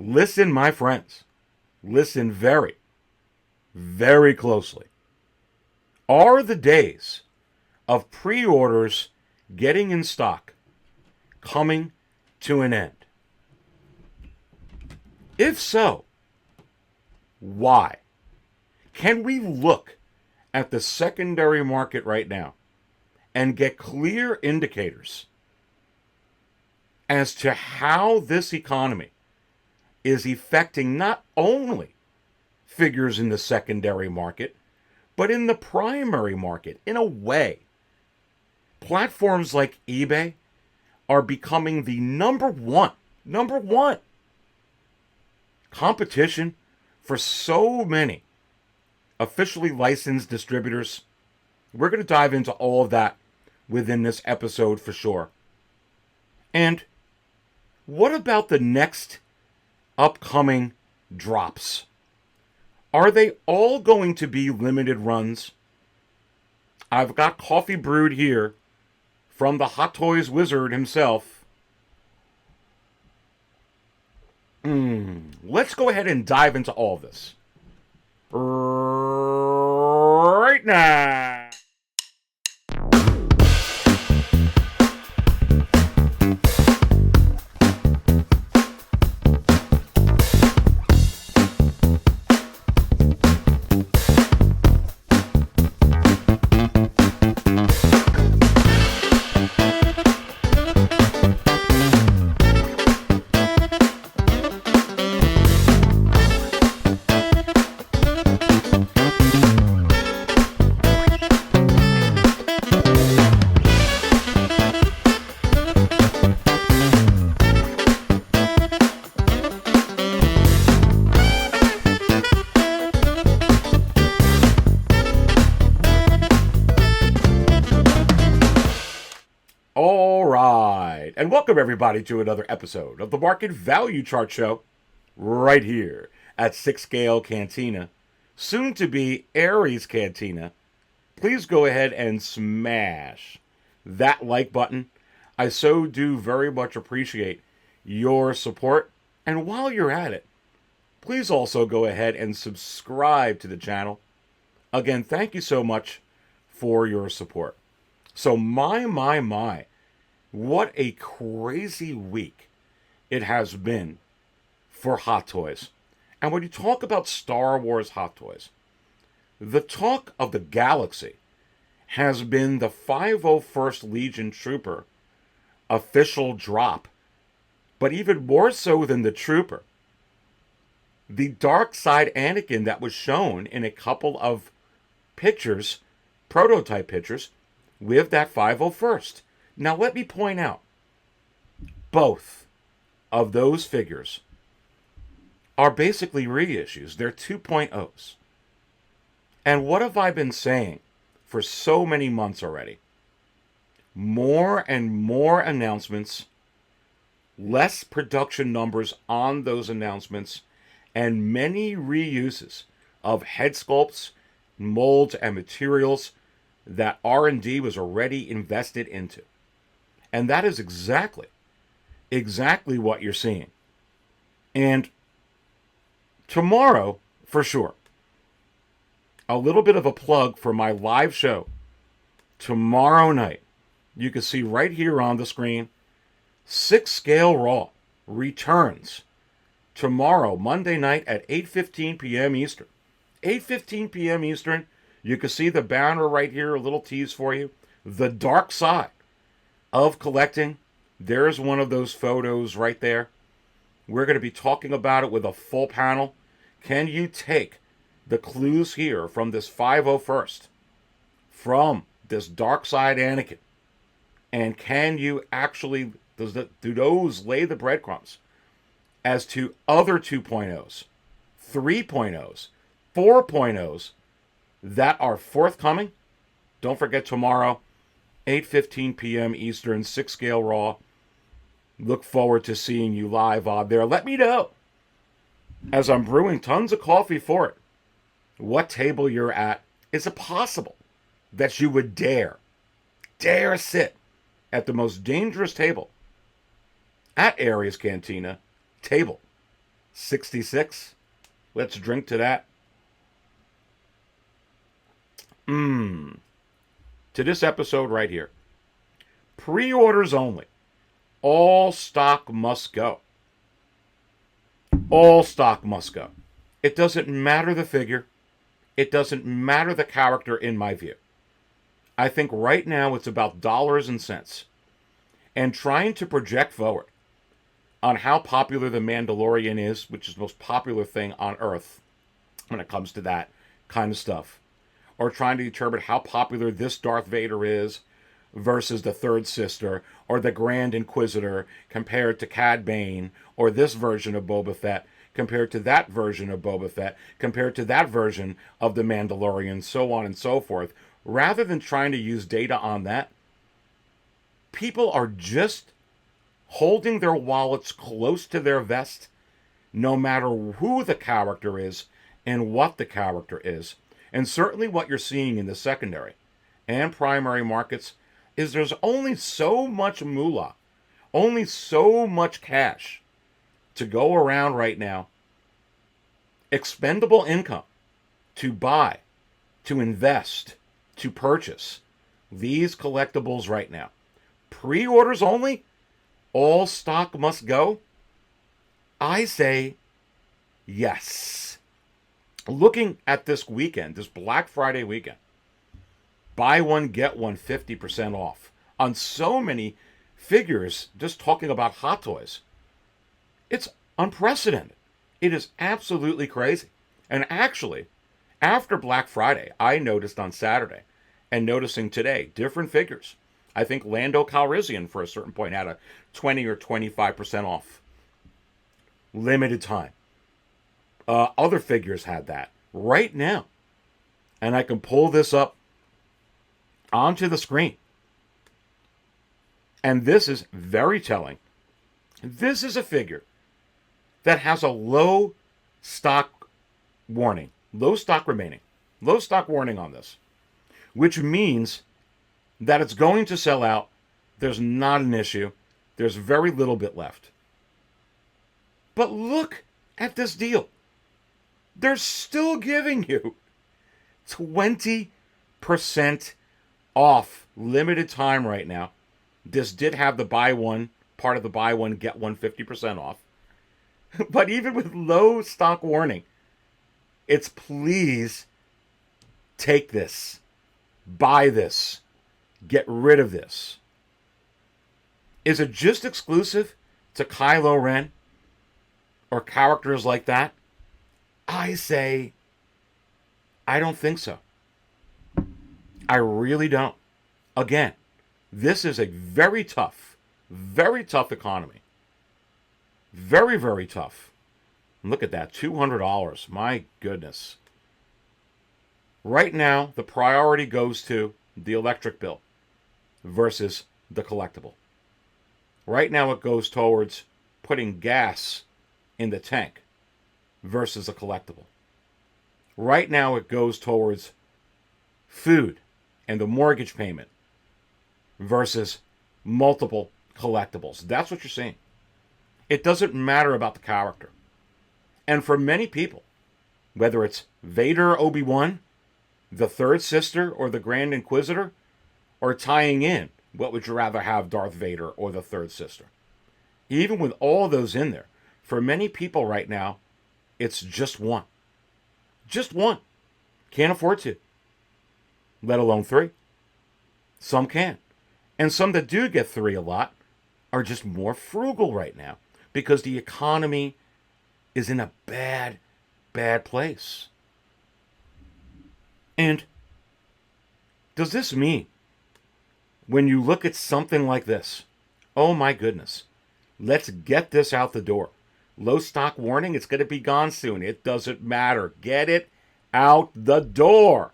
Listen, my friends. Listen very, very closely. Are the days of pre-orders getting in stock coming to an end? If so, why? Can we look at the secondary market right now and get clear indicators as to how this economy is affecting not only figures in the secondary market, but in the primary market? In a way, platforms like eBay are becoming the number one competition for so many officially licensed distributors. We're going to dive into all of that within this episode for sure. And what about the next upcoming drops? Are they all going to be limited runs? I've got coffee brewed here from the Hot Toys wizard himself. Let's go ahead and dive into all of this right now. And welcome everybody to another episode of the Market Value Chart Show right here at 6 Scale Cantina, soon to be Aries Cantina. Please go ahead and smash that like button. I so do very much appreciate your support. And while you're at it, please also go ahead and subscribe to the channel. Again, thank you so much for your support. So my. What a crazy week it has been for Hot Toys. And when you talk about Star Wars Hot Toys, the talk of the galaxy has been the 501st Legion Trooper official drop. But even more so than the Trooper, the Dark Side Anakin that was shown in a couple of pictures, prototype pictures, with that 501st. Now, let me point out, both of those figures are basically reissues. They're 2.0s. And what have I been saying for so many months already? More and more announcements, less production numbers on those announcements, and many reuses of head sculpts, molds, and materials that R&D was already invested into. And that is exactly what you're seeing. And tomorrow, for sure, a little bit of a plug for my live show tomorrow night. You can see right here on the screen, 6 Scale Raw returns tomorrow, Monday night at 8:15 p.m. Eastern. 8:15 p.m. Eastern. You can see the banner right here, a little tease for you. The Dark Side of Collecting. There's one of those photos right there. We're going to be talking about it with a full panel. Can you take the clues here from this 501st, from this Dark Side Anakin, and can you actually, do those lay the breadcrumbs as to other 2.0s, 3.0s, 4.0s that are forthcoming? Don't forget tomorrow, 8:15 p.m. Eastern, 6 Scale Raw. Look forward to seeing you live on there. Let me know, as I'm brewing tons of coffee for it, what table you're at. Is it possible that you would dare sit at the most dangerous table at Aries Cantina, table 66. Let's drink to that. To this episode right here. Pre-orders only. All stock must go. All stock must go. It doesn't matter the figure. It doesn't matter the character in my view. I think right now it's about dollars and cents. And trying to project forward on how popular The Mandalorian is, which is the most popular thing on Earth when it comes to that kind of stuff. Or trying to determine how popular this Darth Vader is versus the Third Sister or the Grand Inquisitor compared to Cad Bane, or this version of Boba Fett compared to that version of Boba Fett compared to that version of The Mandalorian, so on and so forth. Rather than trying to use data on that, people are just holding their wallets close to their vest, no matter who the character is and what the character is. And certainly what you're seeing in the secondary and primary markets is there's only so much moolah, only so much cash to go around right now, expendable income to buy, to invest, to purchase these collectibles right now. Pre-orders only? All stock must go? I say yes. Looking at this weekend, this Black Friday weekend, buy one, get one 50% off on so many figures, just talking about Hot Toys. It's unprecedented. It is absolutely crazy. And actually, after Black Friday, I noticed on Saturday, and noticing today, different figures. I think Lando Calrissian, for a certain point, had a 20 or 25% off. Limited time. Other figures had that right now. And I can pull this up onto the screen. And this is very telling. This is a figure that has a low stock warning. Low stock remaining. Low stock warning on this. Which means that it's going to sell out. There's not an issue. There's very little bit left. But look at this deal. They're still giving you 20% off, limited time right now. This did have the buy one, part of the buy one, get one 50% off. But even with low stock warning, it's please take this, buy this, get rid of this. Is it just exclusive to Kylo Ren or characters like that? I say, I don't think so. I really don't. Again, this is a very tough economy. Very, very tough. Look at that, $200. My goodness. Right now, the priority goes to the electric bill versus the collectible. Right now, it goes towards putting gas in the tank versus a collectible. Right now, it goes towards food and the mortgage payment versus multiple collectibles. That's what you're seeing. It doesn't matter about the character. And for many people, whether it's Vader, Obi-Wan, the Third Sister, or the Grand Inquisitor, or tying in, what would you rather have, Darth Vader or the Third Sister? Even with all those in there, for many people right now, it's just one. Just one. Can't afford to. Let alone three. Some can. And some that do get three a lot are just more frugal right now because the economy is in a bad, bad place. And does this mean when you look at something like this, oh my goodness, let's get this out the door. Low stock warning, it's going to be gone soon. It doesn't matter. Get it out the door.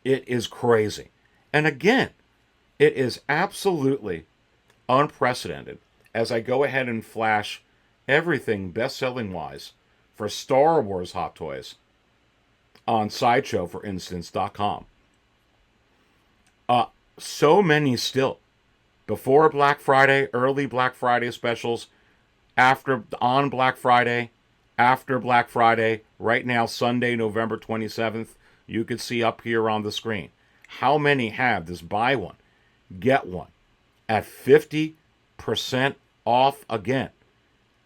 It is crazy. And again, it is absolutely unprecedented as I go ahead and flash everything best-selling wise for Star Wars Hot Toys on Sideshow, for instance.com. So many still. Before Black Friday, early Black Friday specials, on Black Friday, after Black Friday, right now, Sunday, November 27th, you can see up here on the screen how many have this buy one, get one at 50% off again.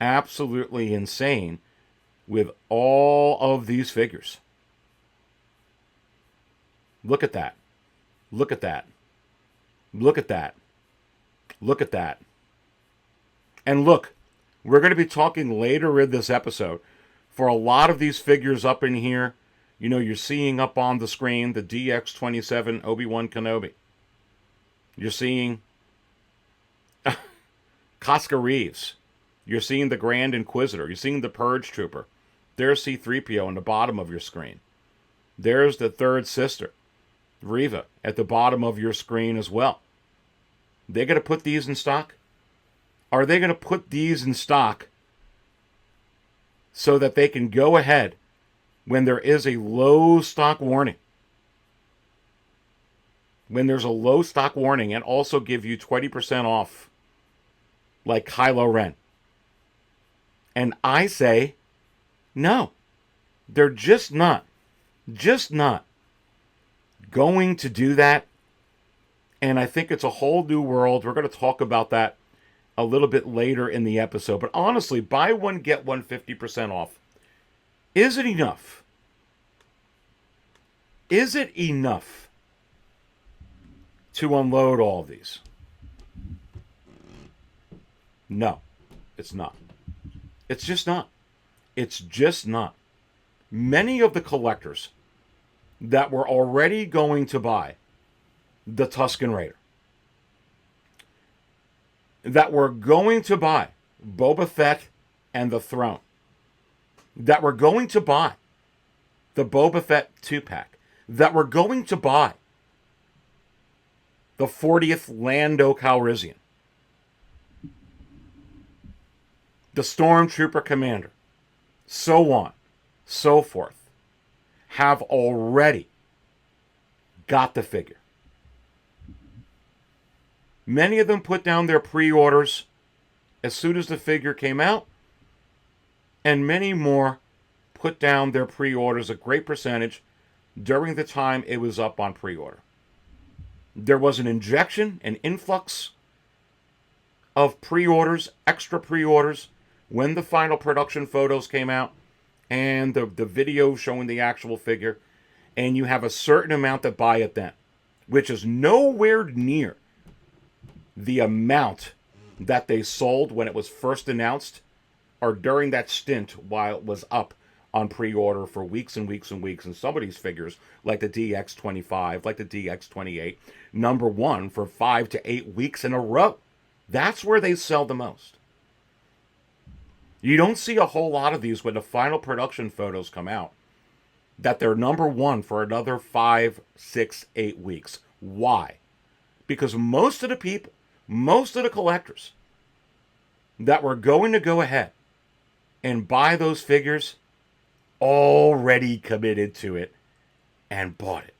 Absolutely insane with all of these figures. Look at that. Look at that. Look at that. Look at that. And look, we're going to be talking later in this episode for a lot of these figures up in here. You know, you're seeing up on the screen the DX27 Obi-Wan Kenobi. You're seeing Casca Reeves. You're seeing the Grand Inquisitor. You're seeing the Purge Trooper. There's C-3PO on the bottom of your screen. There's the third sister, Reva, at the bottom of your screen as well. They're going to put these in stock? Are they going to put these in stock so that they can go ahead when there is a low stock warning? When there's a low stock warning, and also give you 20% off like Kylo Ren. And I say, no. They're just not going to do that. And I think it's a whole new world. We're going to talk about that a little bit later in the episode. But honestly, buy one, get one 50% off. Is it enough? Is it enough to unload all of these? No, it's not. It's just not. It's just not. Many of the collectors that were already going to buy the Tusken Raider, that were going to buy Boba Fett and the Throne, that were going to buy the Boba Fett 2-pack, that were going to buy the 40th Lando Calrissian, the Stormtrooper Commander, so on, so forth, have already got the figure. Many of them put down their pre-orders as soon as the figure came out, and many more put down their pre-orders, a great percentage, during the time it was up on pre-order. There was an injection, an influx of pre-orders, extra pre-orders, when the final production photos came out and the video showing the actual figure, and you have a certain amount that buy it then, which is nowhere near the amount that they sold when it was first announced, or during that stint while it was up on pre-order for weeks and weeks and weeks. And some of these figures, like the DX25, like the DX28, number one for 5 to 8 weeks in a row. That's where they sell the most. You don't see a whole lot of these when the final production photos come out that they're number one for another 5, 6, 8 weeks. Why? Because most of the people, most of the collectors that were going to go ahead and buy those figures already committed to it and bought it.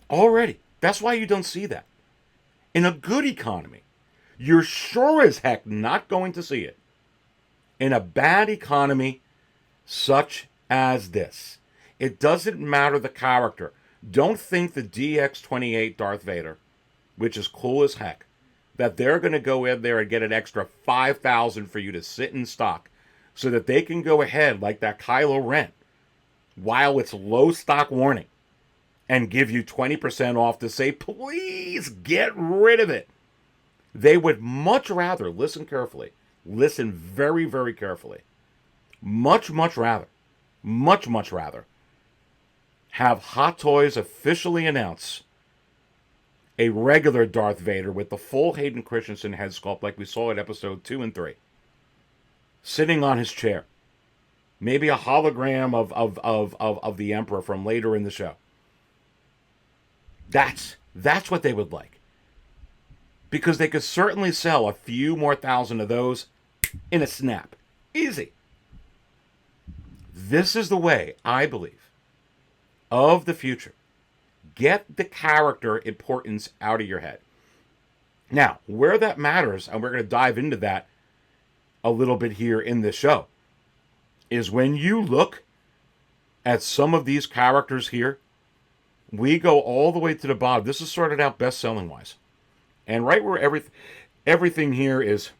Already. That's why you don't see that. In a good economy, you're sure as heck not going to see it. In a bad economy such as this, it doesn't matter the character. Don't think the DX28 Darth Vader, which is cool as heck, that they're going to go in there and get an extra 5,000 for you to sit in stock so that they can go ahead like that Kylo Ren while it's low stock warning and give you 20% off to say, please get rid of it. They would much rather, listen carefully, listen very, very carefully, much rather have Hot Toys officially announce a regular Darth Vader with the full Hayden Christensen head sculpt like we saw in episode 2 and 3, sitting on his chair. Maybe a hologram of the Emperor from later in the show. That's what they would like. Because they could certainly sell a few more thousand of those in a snap. Easy. This is the way, I believe, of the future. Get the character importance out of your head. Now, where that matters, and we're going to dive into that a little bit here in this show is when you look at some of these characters here, we go all the way to the bottom. This is sorted out best-selling wise. And right where everything here is,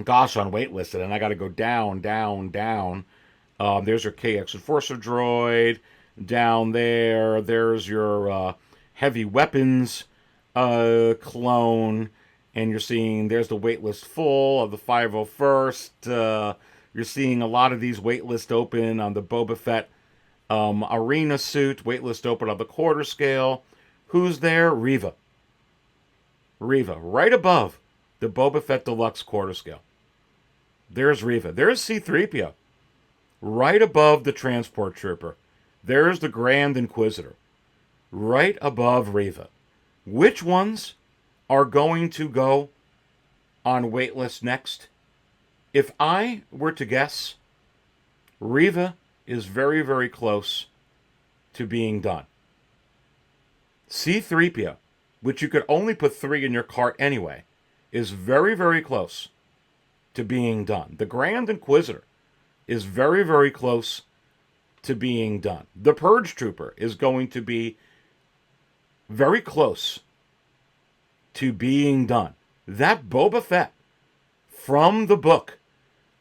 gosh, on waitlisted, and I got to go down, down, down. There's your KX Enforcer droid. Down there, there's your heavy weapons clone. And you're seeing there's the waitlist full of the 501st. You're seeing a lot of these waitlist open on the Boba Fett arena suit. Waitlist open on the quarter scale. Who's there? Reva. Reva, right above the Boba Fett Deluxe quarter scale. There's Reva. There's C-3PO. Right above the Transport Trooper. There's the Grand Inquisitor. Right above Reva. Which ones are going to go on waitlist next? If I were to guess, Reva is very, very close to being done. C-3PO, which you could only put 3 in your cart anyway, is very, very close to being done. The Grand Inquisitor is very, very close to being done. The Purge Trooper is going to be very close to being done. That Boba Fett from the book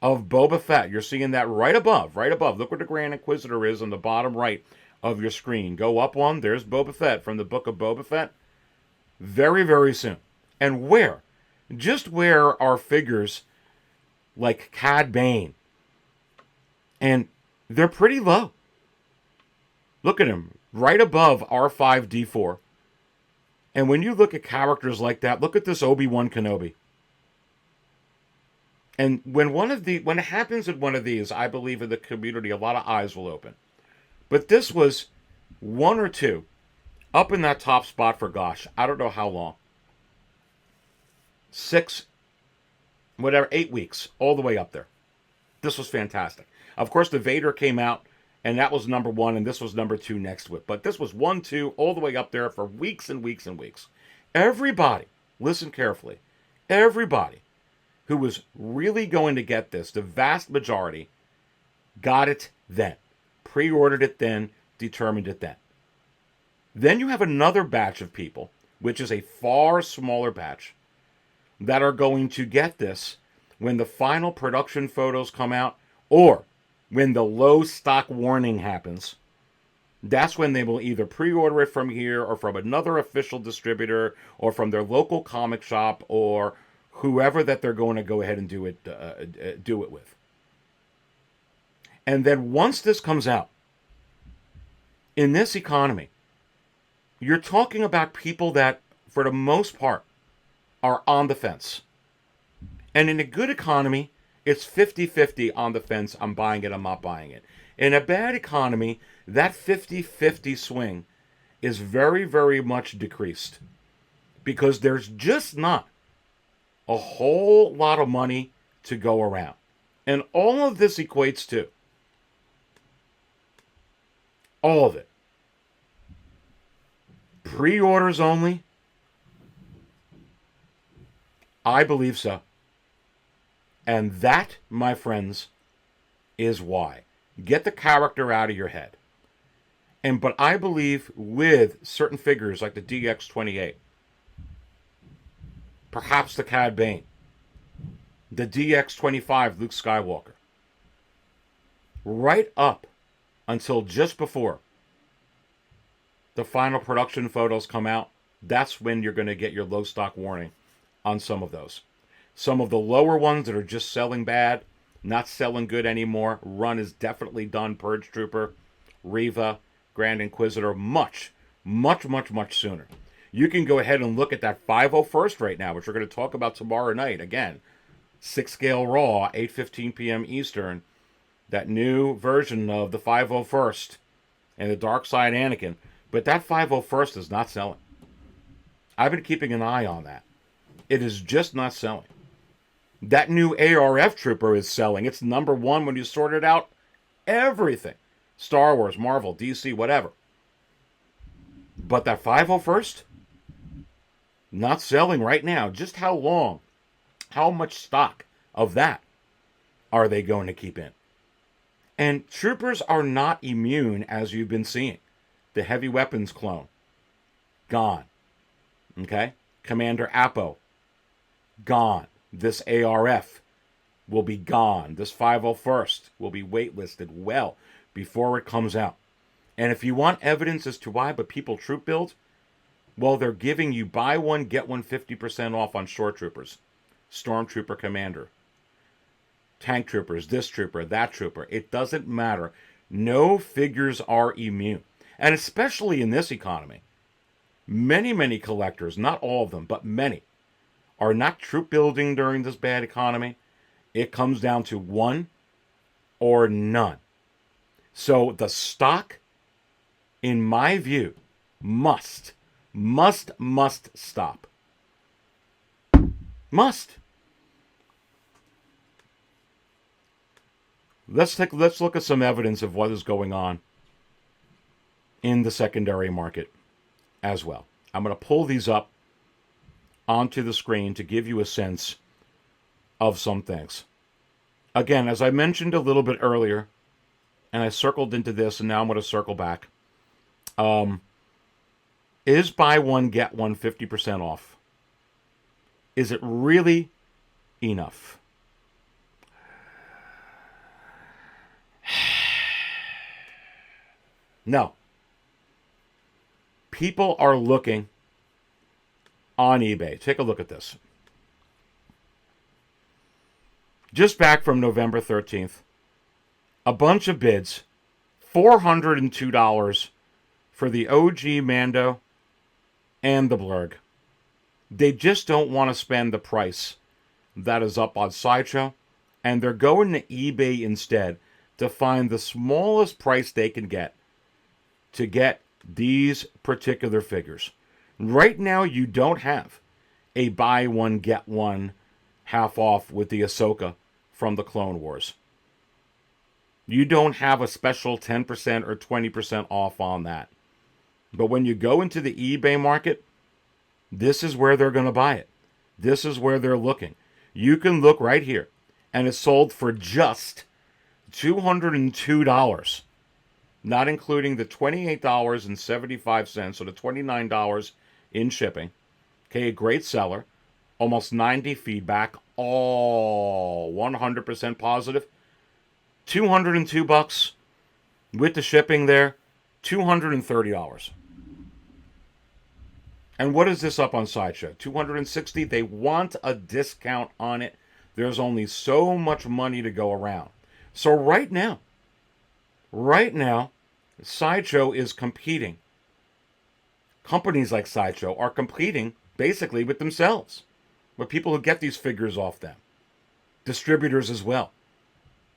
of Boba Fett, you're seeing that right above, right above. Look where the Grand Inquisitor is on the bottom right of your screen. Go up one, there's Boba Fett from the book of Boba Fett. Very, very soon. And where? Just where are figures like Cad Bane. And they're pretty low. Look at him, right above R5-D4. And when you look at characters like that, look at this Obi-Wan Kenobi. And when it happens at one of these, I believe in the community, a lot of eyes will open. But this was 1 or 2 up in that top spot for, gosh, I don't know how long. 6, whatever, 8 weeks, all the way up there. This was fantastic. Of course, the Vader came out, and that was number 1, and this was number 2 next to it. But this was 1, 2, all the way up there for weeks and weeks and weeks. Everybody, listen carefully, everybody who was really going to get this, the vast majority, got it then. Pre-ordered it then, determined it then. Then you have another batch of people, which is a far smaller batch, that are going to get this when the final production photos come out, or when the low stock warning happens. That's when they will either pre-order it from here, or from another official distributor, or from their local comic shop, or whoever that they're going to go ahead and do it with. And then once this comes out, in this economy, you're talking about people that, for the most part, are on the fence. And in a good economy, it's 50-50 on the fence. I'm buying it, I'm not buying it. In a bad economy, that 50-50 swing is very, very much decreased. Because there's just not a whole lot of money to go around. And all of this equates to, all of it, pre-orders only? I believe so. And that, my friends, is why. Get the character out of your head. But I believe with certain figures like the DX-28, perhaps the Cad Bane, the DX-25 Luke Skywalker, right up until just before the final production photos come out, that's when you're going to get your low stock warning on some of those. Some of the lower ones that are just selling bad, not selling good anymore, run is definitely done. Purge Trooper, Reva, Grand Inquisitor, much, much, much, much sooner. You can go ahead and look at that 501st right now, which we're going to talk about tomorrow night. Again, 6 scale Raw, 8:15 p.m. Eastern. That new version of the 501st and the Dark Side Anakin. But that 501st is not selling. I've been keeping an eye on that. It is just not selling. That new ARF Trooper is selling. It's number 1 when you sort it out. Everything. Star Wars, Marvel, DC, whatever. But that 501st, not selling right now. Just how long? How much stock of that are they going to keep in? And troopers are not immune, as you've been seeing. The heavy weapons clone, gone. Okay? Commander Apo, gone. This ARF will be gone. This 501st will be waitlisted well before it comes out. And if you want evidence as to why, but people troop build, well, they're giving you buy one, get one 50% off on shore troopers. Stormtrooper Commander. Tank troopers, this trooper, that trooper. It doesn't matter. No figures are immune. And especially in this economy, many collectors, not all of them, but many, are not troop building during this bad economy. It comes down to one or none. So the stock, in my view, must stop. Must. Let's look at some evidence of what is going on in the secondary market as well. I'm going to pull these up onto the screen to give you a sense of some things. Again, as I mentioned a little bit earlier, and I circled into this, and now I'm going to circle back. Is buy one, get one 50% off? Is it really enough? No. People are looking on eBay. Take a look at this. Just back from November 13th, a bunch of bids, $402 for the OG Mando and the Blurg. They just don't want to spend the price that is up on Sideshow, and they're going to eBay instead to find the smallest price they can get to get these particular figures. Right now, you don't have a buy one, get one half off with the Ahsoka from the Clone Wars. You don't have a special 10% or 20% off on that. But when you go into the eBay market, this is where they're going to buy it. This is where they're looking. You can look right here, and it's sold for just $202. Not including the $28.75 or the $29 in shipping. Okay, a great seller. Almost 90 feedback. All 100% positive. $202 with the shipping there. $230. And what is this up on Sideshow? $260. They want a discount on it. There's only so much money to go around. So right now, Sideshow is competing. Companies like Sideshow are competing basically with themselves, with people who get these figures off them. Distributors as well.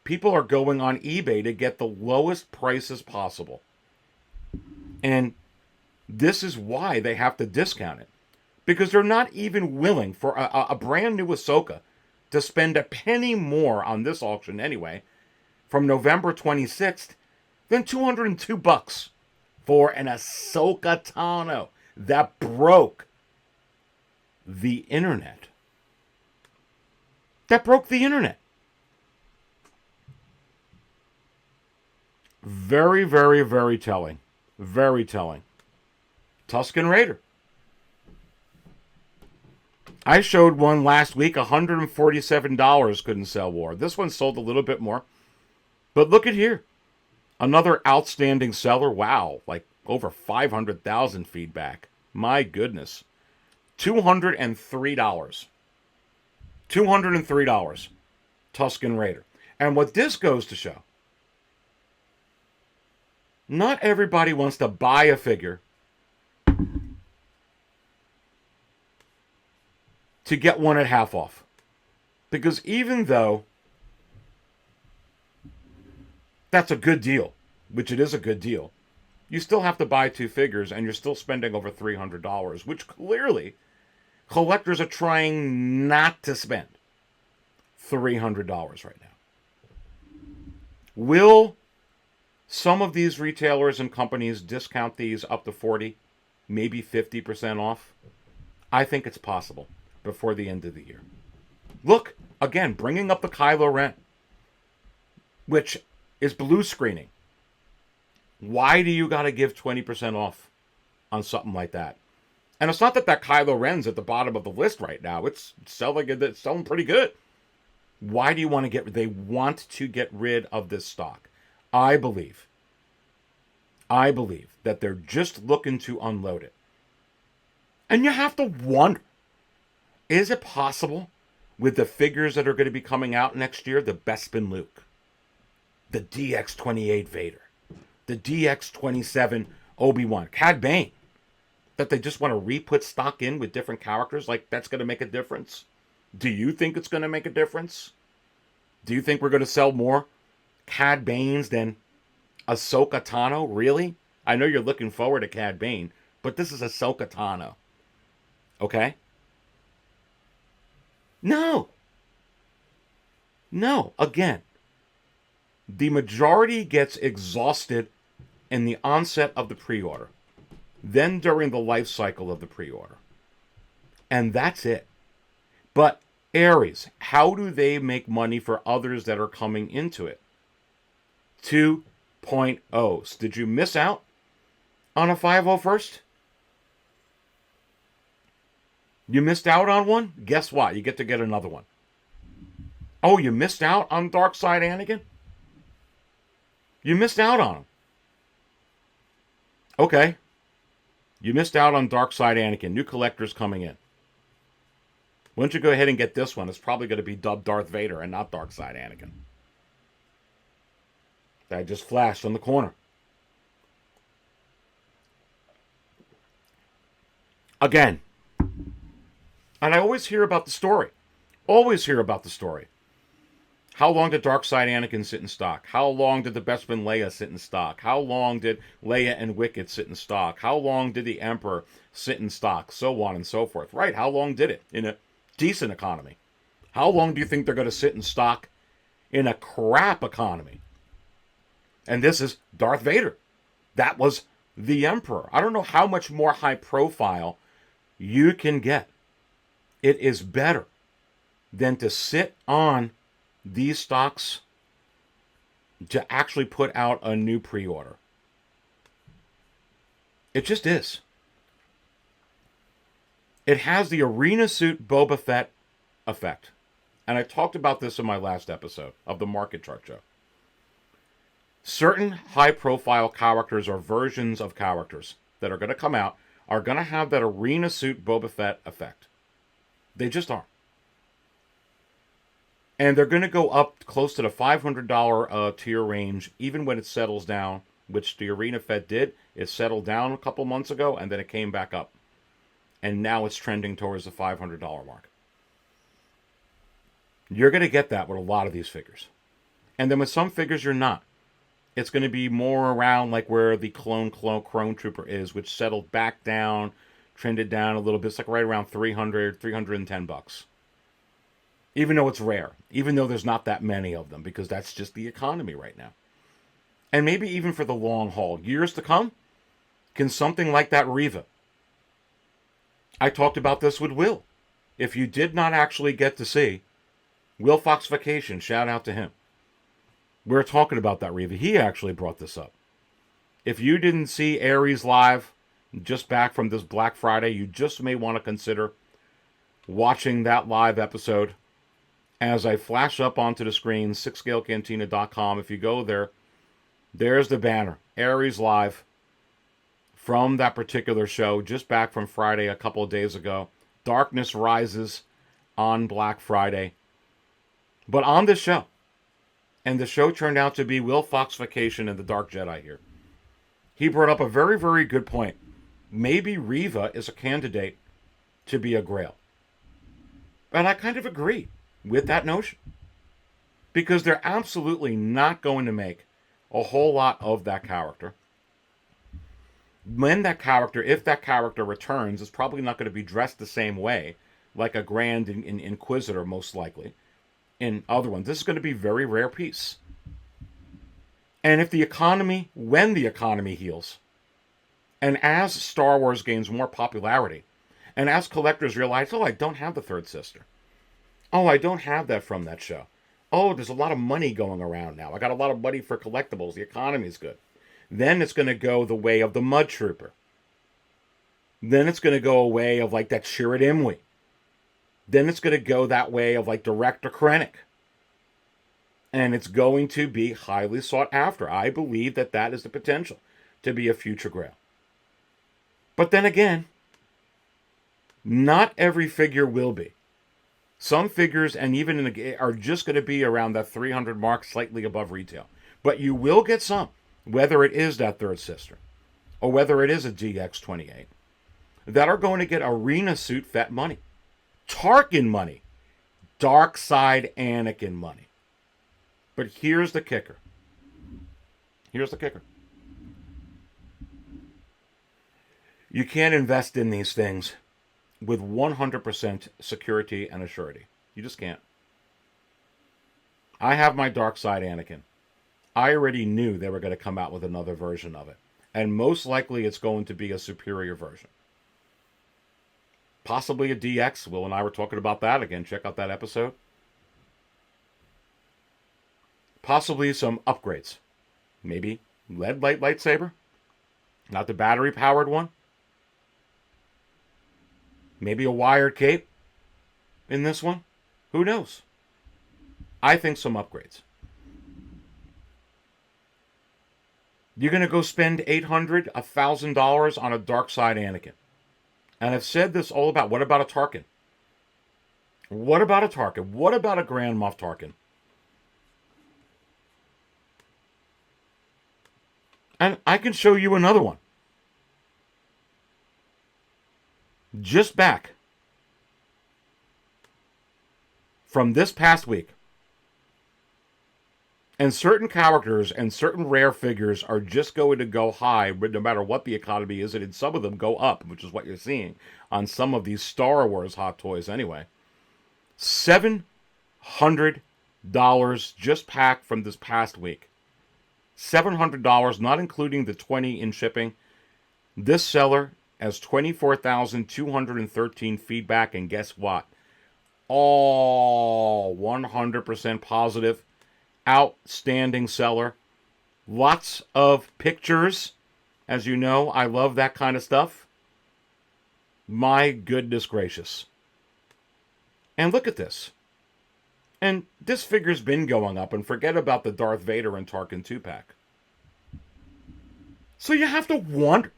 People are going on eBay to get the lowest prices possible. And this is why they have to discount it. Because they're not even willing for a brand new Ahsoka to spend a penny more on this auction anyway, from November 26th, than $202 for an Ahsoka Tano that broke the internet. That broke the internet. Very, very, very telling. Very telling. Tusken Raider. I showed one last week, $147 couldn't sell war. This one sold a little bit more. But look at here. Another outstanding seller. Wow, like over 500,000 feedback. My goodness. $203. $203. Tusken Raider. And what this goes to show, not everybody wants to buy a figure to get one at half off. Because even though that's a good deal, which it is a good deal, you still have to buy two figures and you're still spending over $300, which clearly collectors are trying not to spend $300 right now. Will some of these retailers and companies discount these up to 40, maybe 50% off? I think it's possible before the end of the year. Look, again, bringing up the Kylo Ren. which is blue screening. Why do you got to give 20% off on something like that? And it's not that Kylo Ren's at the bottom of the list right now. It's selling pretty good. Why do you want to they want to get rid of this stock? I believe that they're just looking to unload it. And you have to wonder, is it possible with the figures that are going to be coming out next year, the Bespin Luke, the DX28 Vader, the DX27 Obi-Wan, Cad Bane, that they just want to re-put stock in with different characters? Like, that's going to make a difference? Do you think it's going to make a difference? Do you think we're going to sell more Cad Banes than Ahsoka Tano? Really? I know you're looking forward to Cad Bane, but this is Ahsoka Tano. Okay? No. Again, the majority gets exhausted in the onset of the pre-order, then during the life cycle of the pre-order. And that's it. But Aries, how do they make money for others that are coming into it? 2.0s. Did you miss out on a 501st? You missed out on one? Guess what? You get to get another one. Oh, you missed out on Dark Side Anakin? You missed out on him. Okay. You missed out on Dark Side Anakin. New collectors coming in. Why don't you go ahead and get this one? It's probably going to be dubbed Darth Vader and not Dark Side Anakin. That just flashed on the corner. Again. And I always hear about the story. Always hear about the story. How long did Dark Side Anakin sit in stock? How long did the Bespin Leia sit in stock? How long did Leia and Wicket sit in stock? How long did the Emperor sit in stock? So on and so forth. Right, how long did it in a decent economy? How long do you think they're going to sit in stock in a crap economy? And this is Darth Vader. That was the Emperor. I don't know how much more high profile you can get. It is better than to sit on these stocks to actually put out a new pre-order. It just is. It has the arena suit Boba Fett effect. And I talked about this in my last episode of the Market Chart Show. Certain high-profile characters or versions of characters that are going to come out are going to have that arena suit Boba Fett effect. They just are. And they're going to go up close to the $500 tier range, even when it settles down, which the Arena Fed did. It settled down a couple months ago, and then it came back up. And now it's trending towards the $500 mark. You're going to get that with a lot of these figures. And then with some figures, you're not. It's going to be more around like where the Clone Trooper is, which settled back down, trended down a little bit. It's like right around $310. Even though it's rare. Even though there's not that many of them. Because that's just the economy right now. And maybe even for the long haul. Years to come, can something like that Reva? I talked about this with Will. If you did not actually get to see Will Fox Vacation, shout out to him. We're talking about that Reva. He actually brought this up. If you didn't see Aries live just back from this Black Friday, you just may want to consider watching that live episode. As I flash up onto the screen, 6scalecantina.com. If you go there, there's the banner. Aries live from that particular show, just back from Friday a couple of days ago. Darkness Rises on Black Friday. But on this show, and the show turned out to be Will Fox Vacation and the Dark Jedi here. He brought up a very, very good point. Maybe Reva is a candidate to be a Grail. And I kind of agree with that notion. Because they're absolutely not going to make a whole lot of that character. When that character, if that character returns, is probably not going to be dressed the same way, like a Grand Inquisitor, most likely. In other ones, this is going to be a very rare piece. And if the economy, when the economy heals, and as Star Wars gains more popularity, and as collectors realize, oh, I don't have the third sister. Oh, I don't have that from that show. Oh, there's a lot of money going around now. I got a lot of money for collectibles. The economy's good. Then it's going to go the way of the Mud Trooper. Then it's going to go a way of like that Chirrut Imwe. Then it's going to go that way of like Director Krennic. And it's going to be highly sought after. I believe that that is the potential to be a future grail. But then again, not every figure will be. Some figures, and even in the, are just going to be around that 300 mark, slightly above retail. But you will get some, whether it is that third sister, or whether it is a DX28, that are going to get arena suit Fett money, Tarkin money, Dark Side Anakin money. But here's the kicker. Here's the kicker. You can't invest in these things with 100% security and assurity. You just can't. I have my Dark Side Anakin. I already knew they were going to come out with another version of it. And most likely it's going to be a superior version. Possibly a DX. Will and I were talking about that again. Check out that episode. Possibly some upgrades. Maybe lead light lightsaber. Not the battery powered one. Maybe a wired cape in this one. Who knows? I think some upgrades. You're going to go spend $800, $1,000 on a Dark Side Anakin. And I've said this all about, what about a Tarkin? What about a Tarkin? What about a Grand Moff Tarkin? And I can show you another one. Just back from this past week. And certain characters and certain rare figures are just going to go high, no matter what the economy is, and some of them go up, which is what you're seeing on some of these Star Wars hot toys anyway. $700 just packed from this past week. $700, not including the $20 in shipping. This seller has 24,213 feedback, and guess what? All 100% positive. Outstanding seller. Lots of pictures. As you know, I love that kind of stuff. My goodness gracious. And look at this. And this figure's been going up, and forget about the Darth Vader and Tarkin 2-pack. So you have to wonder,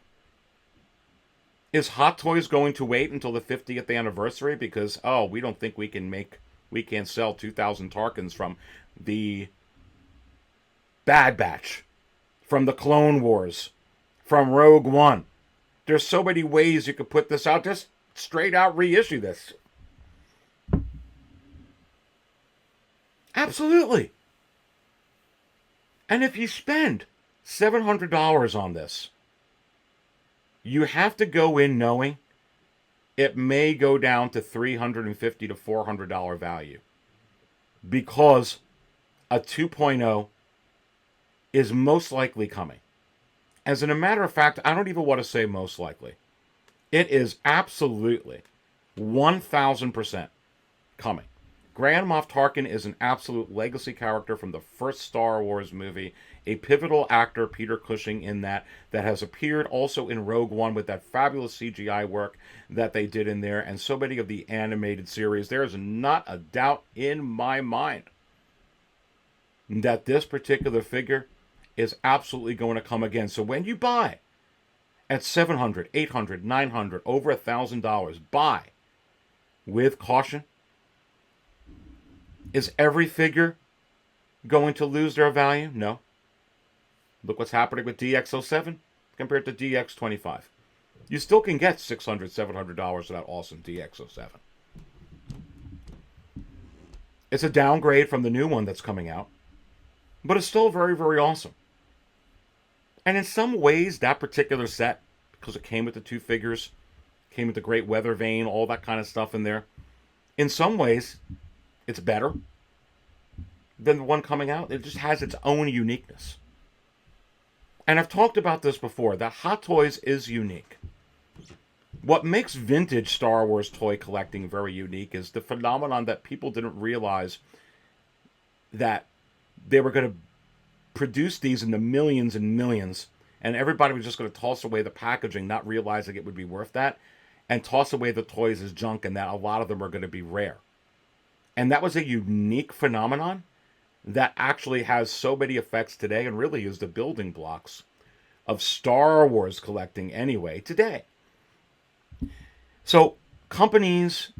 is Hot Toys going to wait until the 50th anniversary because, oh, we don't think we can't sell 2,000 Tarkins from the Bad Batch, from the Clone Wars, from Rogue One. There's so many ways you could put this out. Just straight out reissue this. Absolutely. And if you spend $700 on this, you have to go in knowing it may go down to $350 to $400 value. Because a 2.0 is most likely coming. As a matter of fact, I don't even want to say most likely. It is absolutely 1,000% coming. Grand Moff Tarkin is an absolute legacy character from the first Star Wars movie. A pivotal actor, Peter Cushing, in that has appeared also in Rogue One with that fabulous CGI work that they did in there, and so many of the animated series. There is not a doubt in my mind that this particular figure is absolutely going to come again. So when you buy at $700, $800, $900, over $1,000, buy with caution. Is every figure going to lose their value? No. Look what's happening with DX07 compared to DX25. You still can get $600, $700 for that awesome DX07. It's a downgrade from the new one that's coming out, but it's still very, very awesome. And in some ways, that particular set, because it came with the two figures, came with the Great Weather Vane, all that kind of stuff in there, in some ways, it's better than the one coming out. It just has its own uniqueness. And I've talked about this before, that Hot Toys is unique. What makes vintage Star Wars toy collecting very unique is the phenomenon that people didn't realize that they were going to produce these in the millions and millions, and everybody was just going to toss away the packaging, not realizing it would be worth that, and toss away the toys as junk, and that a lot of them are going to be rare. And that was a unique phenomenon that actually has so many effects today and really is the building blocks of Star Wars collecting anyway today. So companies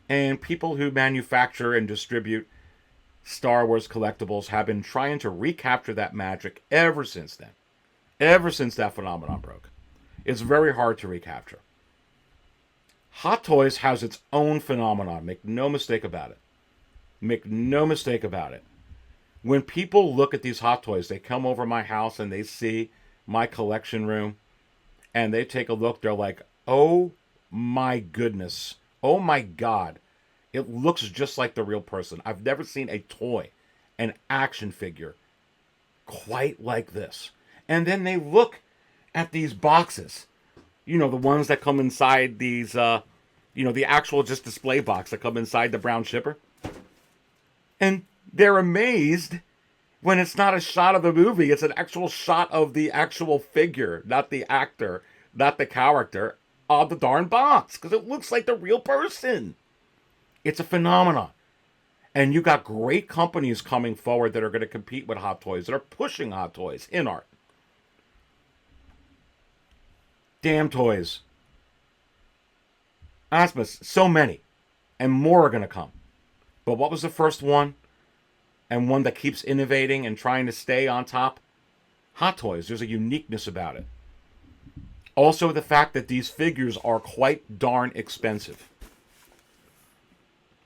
and people who manufacture and distribute Star Wars collectibles have been trying to recapture that magic ever since then. Ever since that phenomenon broke. It's very hard to recapture. Hot Toys has its own phenomenon. Make no mistake about it. Make no mistake about it. When people look at these Hot Toys, they come over my house and they see my collection room and they take a look. They're like, oh my goodness. Oh my God. It looks just like the real person. I've never seen a toy, an action figure, quite like this. And then they look at these boxes. You know, the ones that come inside these, the actual just display box that come inside the brown shipper. And they're amazed when it's not a shot of the movie. It's an actual shot of the actual figure, not the actor, not the character, of the darn box. Because it looks like the real person. It's a phenomenon. And you got great companies coming forward that are going to compete with Hot Toys, that are pushing Hot Toys in art. Damn toys. Asmus, so many. And more are going to come. But what was the first one? And one that keeps innovating and trying to stay on top? Hot Toys. There's a uniqueness about it. Also, the fact that these figures are quite darn expensive.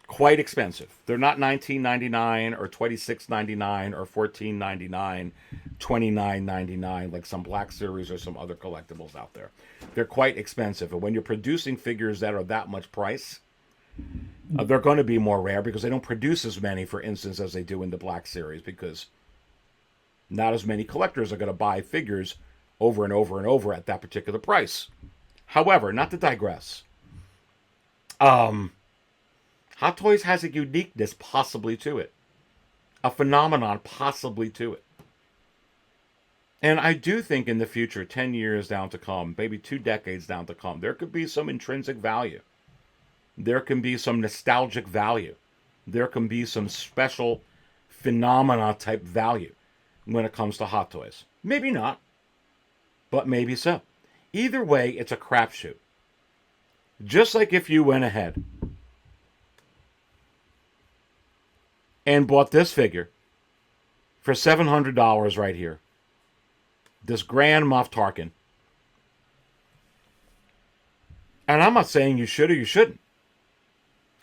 Quite expensive. They're not $19.99 or $26.99 or $14.99, $29.99 like some Black Series or some other collectibles out there. They're quite expensive. And when you're producing figures that are that much price, they're going to be more rare because they don't produce as many, for instance, as they do in the Black Series, because not as many collectors are going to buy figures over and over and over at that particular price. However, not to digress, Hot Toys has a uniqueness possibly to it. A phenomenon possibly to it. And I do think in the future, 10 years down to come, maybe 2 decades down to come, there could be some intrinsic value. There can be some nostalgic value. There can be some special phenomena type value when it comes to Hot Toys. Maybe not, but maybe so. Either way, it's a crapshoot. Just like if you went ahead and bought this figure for $700 right here. This Grand Moff Tarkin. And I'm not saying you should or you shouldn't.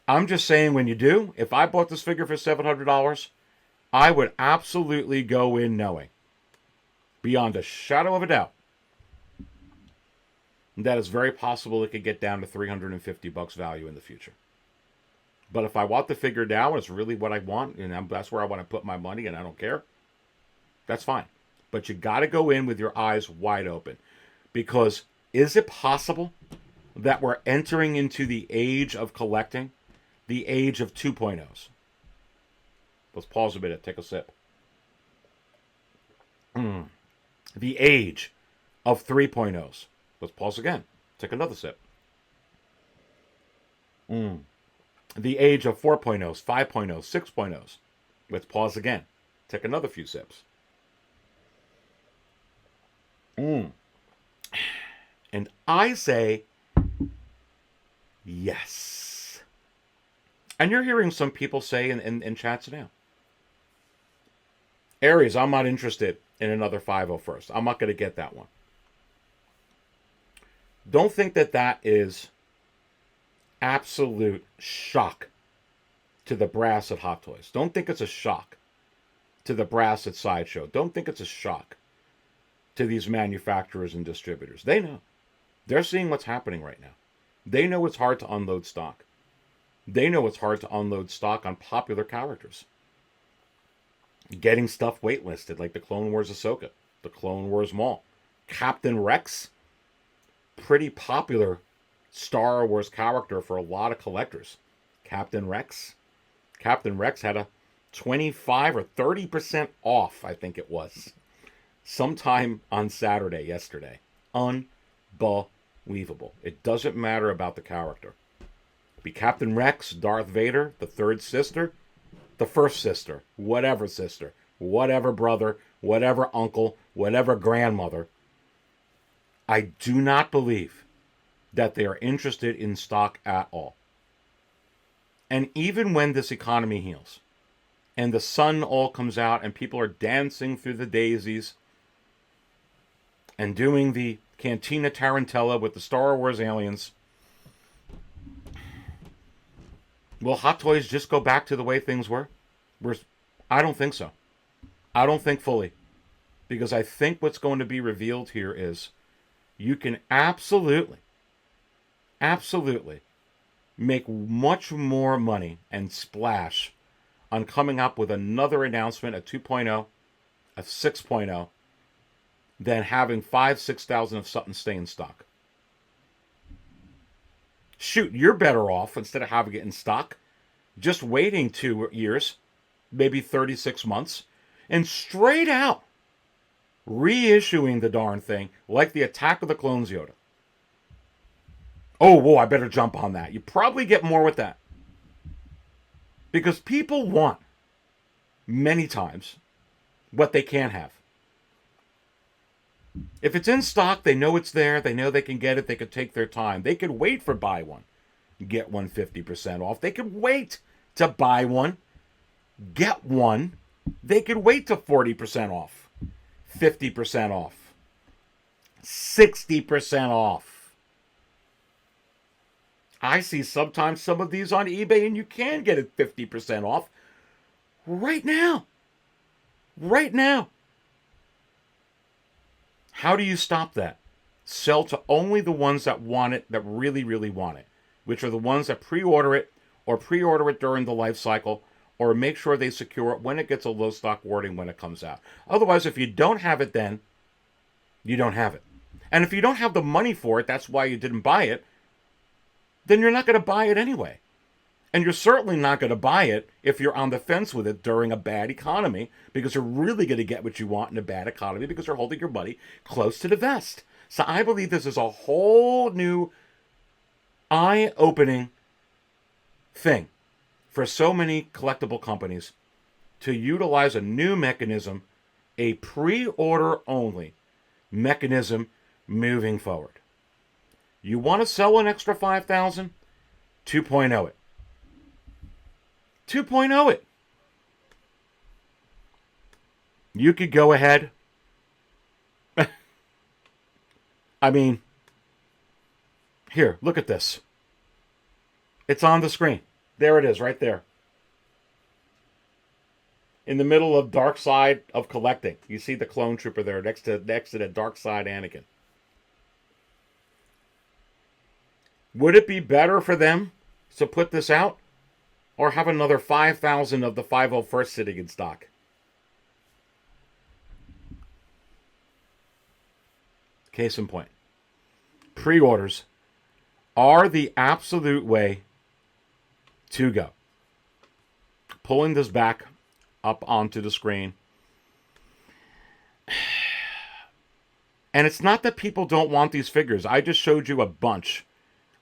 I'm just saying when you do, if I bought this figure for $700, I would absolutely go in knowing, beyond a shadow of a doubt, that it's very possible it could get down to $350 value in the future. But if I want the figure now, and it's really what I want, and that's where I want to put my money, and I don't care, that's fine. But you got to go in with your eyes wide open. Because is it possible that we're entering into the age of collecting? The age of 2.0s. Let's pause a minute, take a sip. The age of 3.0s. Let's pause again, take another sip. The age of 4.0s, 5.0s, 6.0s. Let's pause again, take another few sips. And I say, yes. And you're hearing some people say in chats now, Aries, I'm not interested in another 501st. I'm not going to get that one. Don't think that that is absolute shock to the brass at Hot Toys. Don't think it's a shock to the brass at Sideshow. Don't think it's a shock to these manufacturers and distributors. They know. They're seeing what's happening right now. They know it's hard to unload stock. They know it's hard to unload stock on popular characters. Getting stuff waitlisted, like the Clone Wars Ahsoka, the Clone Wars Maul. Captain Rex, pretty popular Star Wars character for a lot of collectors. Captain Rex had a 25 or 30% off, I think it was, sometime on Saturday yesterday. Unbelievable. It doesn't matter about the character. Be Captain Rex, Darth Vader, the third sister, the first sister, whatever brother, whatever uncle, whatever grandmother. I do not believe that they are interested in stock at all. And even when this economy heals and the sun all comes out and people are dancing through the daisies and doing the Cantina Tarantella with the Star Wars aliens, will Hot Toys just go back to the way things were? I don't think so. I don't think fully. Because I think what's going to be revealed here is you can absolutely make much more money and splash on coming up with another announcement, a 2.0, a 6.0, than having 5,000-6,000 of something stay in stock. Shoot, you're better off, instead of having it in stock, just waiting 2 years, maybe 36 months, and straight out reissuing the darn thing like the Attack of the Clones Yoda. Oh, whoa, I better jump on that. You probably get more with that. Because people want, many times, what they can't have. If it's in stock, they know it's there. They know they can get it. They could take their time. They could wait for buy one, get one 50% off. They could wait to buy one, get one. They could wait to 40% off, 50% off, 60% off. I see sometimes some of these on eBay and you can get it 50% off right now. Right now. How do you stop that? Sell to only the ones that want it, that really, really want it, which are the ones that pre-order it or pre-order it during the life cycle, or make sure they secure it when it gets a low stock wording when it comes out. Otherwise, if you don't have it then, you don't have it. And if you don't have the money for it, that's why you didn't buy it, then you're not going to buy it anyway. And you're certainly not going to buy it if you're on the fence with it during a bad economy, because you're really going to get what you want in a bad economy because you're holding your money close to the vest. So I believe this is a whole new eye-opening thing for so many collectible companies to utilize a new mechanism, a pre-order only mechanism moving forward. You want to sell an extra 5,000? 2.0 it. 2.0 it. You could go ahead. I mean, here, look at this. It's on the screen. There it is, right there. In the middle of Dark Side of Collecting. You see the clone trooper there next to the Dark Side Anakin. Would it be better for them to put this out or have another 5,000 of the 501st sitting in stock? Case in point. Pre-orders are the absolute way to go. Pulling this back up onto the screen. And it's not that people don't want these figures. I just showed you a bunch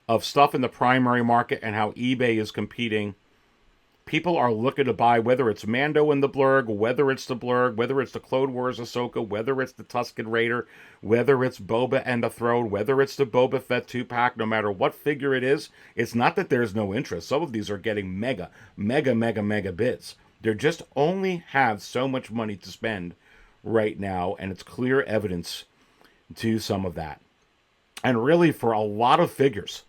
of stuff in the primary market and how eBay is competing. People are looking to buy, whether it's Mando and the Blurg, whether it's the Blurg, whether it's the Clone Wars Ahsoka, whether it's the Tusken Raider, whether it's Boba and the Throne, whether it's the Boba Fett 2-pack, no matter what figure it is, it's not that there's no interest. Some of these are getting mega bids. They just only have so much money to spend right now, and it's clear evidence to some of that. And really, for a lot of figures,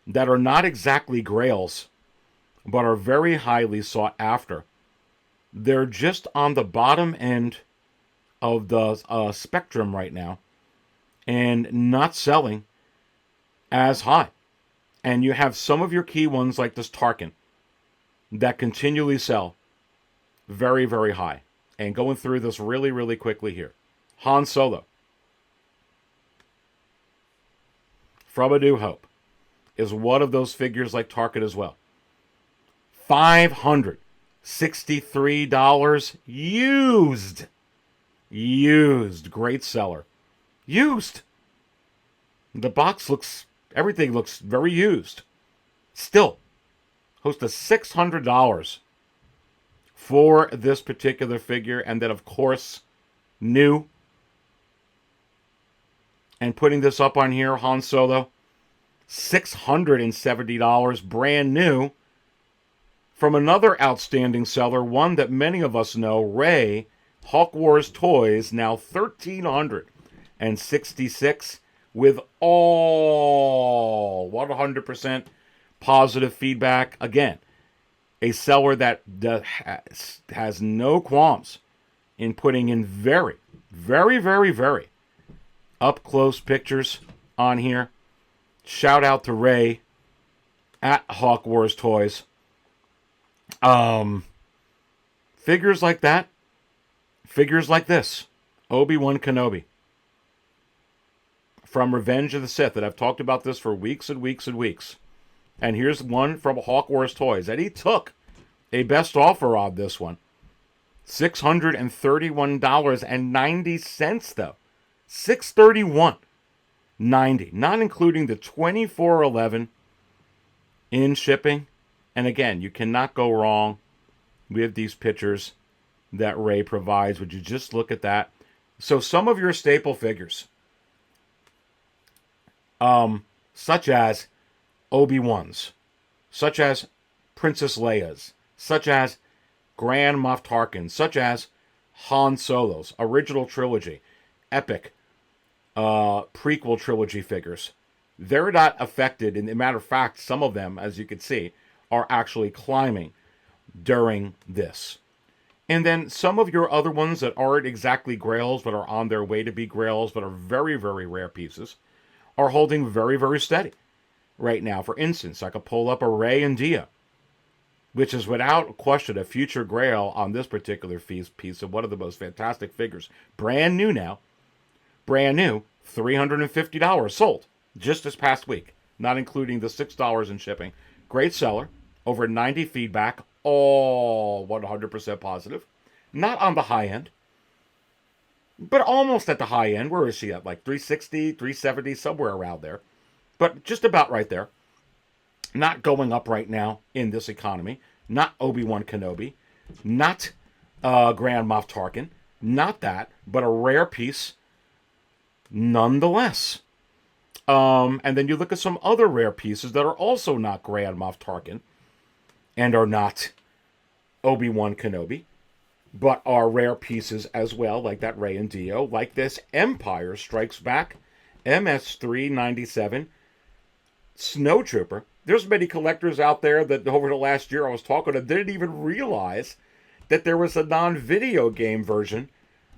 that are not exactly grails, but are very highly sought after. They're just on the bottom end of the spectrum right now and not selling as high. And you have some of your key ones like this Tarkin that continually sell very, very high. And going through this really, really quickly here. Han Solo from A New Hope is one of those figures like Tarkin as well. $563 used. Used. Great seller. Used. The box looks, everything looks very used. Still, close to $600 for this particular figure. And then, of course, new. And putting this up on here, Han Solo, $670, brand new. From another outstanding seller, one that many of us know, Ray, Hawk Wars Toys, now $1,366 with all 100% positive feedback. Again, a seller that has no qualms in putting in very, very, very, very up-close pictures on here. Shout out to Ray at Hawk Wars Toys. Figures like that, figures like this, Obi-Wan Kenobi from Revenge of the Sith, that I've talked about this for weeks and weeks and weeks. And here's one from Hawk Wars Toys, and he took a best offer on this one. $631.90 though. $631.90, not including the $24.11 in shipping. And again, you cannot go wrong with these pictures that Ray provides. Would you just look at that? So some of your staple figures, such as Obi-Wan's, such as Princess Leia's, such as Grand Moff Tarkin, such as Han Solo's original trilogy, epic prequel trilogy figures, they're not affected. And as a matter of fact, some of them, as you can see, are actually climbing during this. And then some of your other ones that aren't exactly grails, but are on their way to be grails, but are very, very rare pieces, are holding very, very steady right now. For instance, I could pull up a Rey and Dia, which is without question a future grail on this particular piece of one of the most fantastic figures. Brand new now. Brand new. $350 sold just this past week, not including the $6 in shipping. Great seller. Over 90 feedback. All 100% positive. Not on the high end, but almost at the high end. Where is she at? Like 360, 370, somewhere around there. But just about right there. Not going up right now in this economy. Not Obi-Wan Kenobi. Not Grand Moff Tarkin. Not that, but a rare piece nonetheless. And then you look at some other rare pieces that are also not Grand Moff Tarkin and are not Obi-Wan Kenobi, but are rare pieces as well, like that Rey and Dio, like this Empire Strikes Back MS-397 Snowtrooper. There's many collectors out there that over the last year I was talking to didn't even realize that there was a non-video game version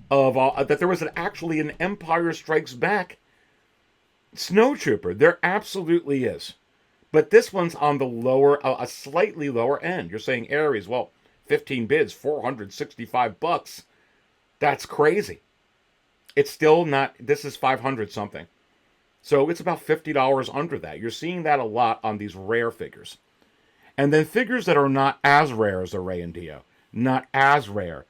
of that there was actually an Empire Strikes Back Snowtrooper. There absolutely is. But this one's on the lower, a slightly lower end. You're saying Aries, well, 15 bids, $465. That's crazy. It's still not, this is 500 something. So it's about $50 under that. You're seeing that a lot on these rare figures. And then figures that are not as rare as a Rey and Dio, not as rare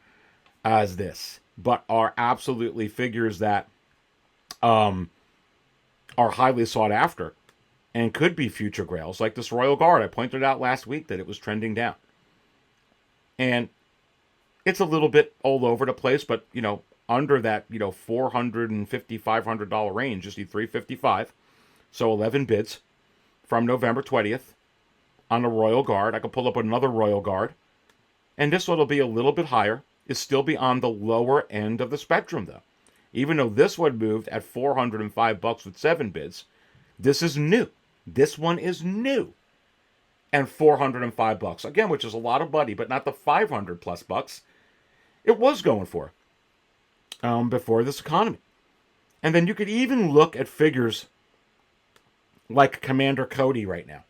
as this, but are absolutely figures that are highly sought after and could be future grails, like this Royal Guard. I pointed out last week that it was trending down. And it's a little bit all over the place, but, you know, under that, $450, $500 range, you see $355. So 11 bids from November 20th on the Royal Guard. I could pull up another Royal Guard. And this one will be a little bit higher. It'll still be on the lower end of the spectrum, though. Even though this one moved at $405 with 7 bids, this is new. This one is new. And $405. Again, which is a lot of money, but not the 500 plus bucks it was going for before this economy. And then you could even look at figures like Commander Cody right now.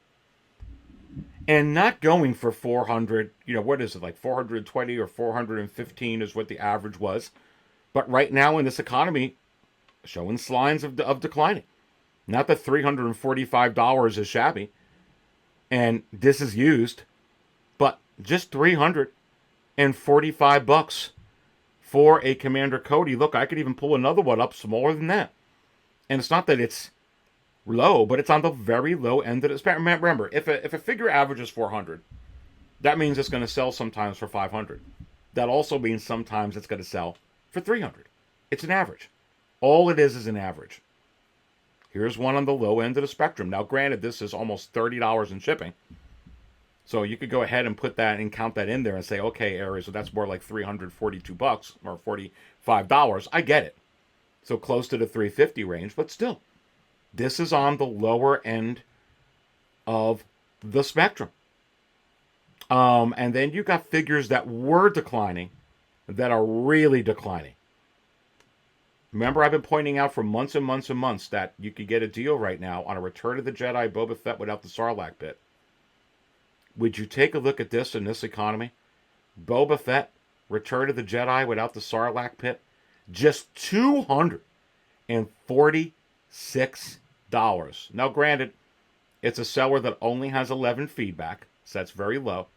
And not going for 400, what is it, like 420 or 415 is what the average was. But right now in this economy, showing signs of declining. Not that $345 is shabby. And this is used, but Just $345 for a Commander Cody. Look, I could even pull another one up smaller than that. And it's not that it's low, but it's on the very low end of the spectrum. Remember, if a figure averages 400, that means it's going to sell sometimes for 500. That also means sometimes it's going to sell for 300. It's an average. All it is an average. Here's one on the low end of the spectrum. Now, granted, this is almost $30 in shipping. So you could go ahead and put that and count that in there and say, okay, Aries, so that's more like $342 or $45. I get it. So close to the 350 range, but still, this is on the lower end of the spectrum. And then you got figures that were declining that are really declining. Remember, I've been pointing out for months and months and months that you could get a deal right now on a Return of the Jedi Boba Fett without the Sarlacc pit. Would you take a look at this in this economy? Boba Fett, Return of the Jedi without the Sarlacc pit, just $246. Now, granted, it's a seller that only has 11 feedback, so that's very low.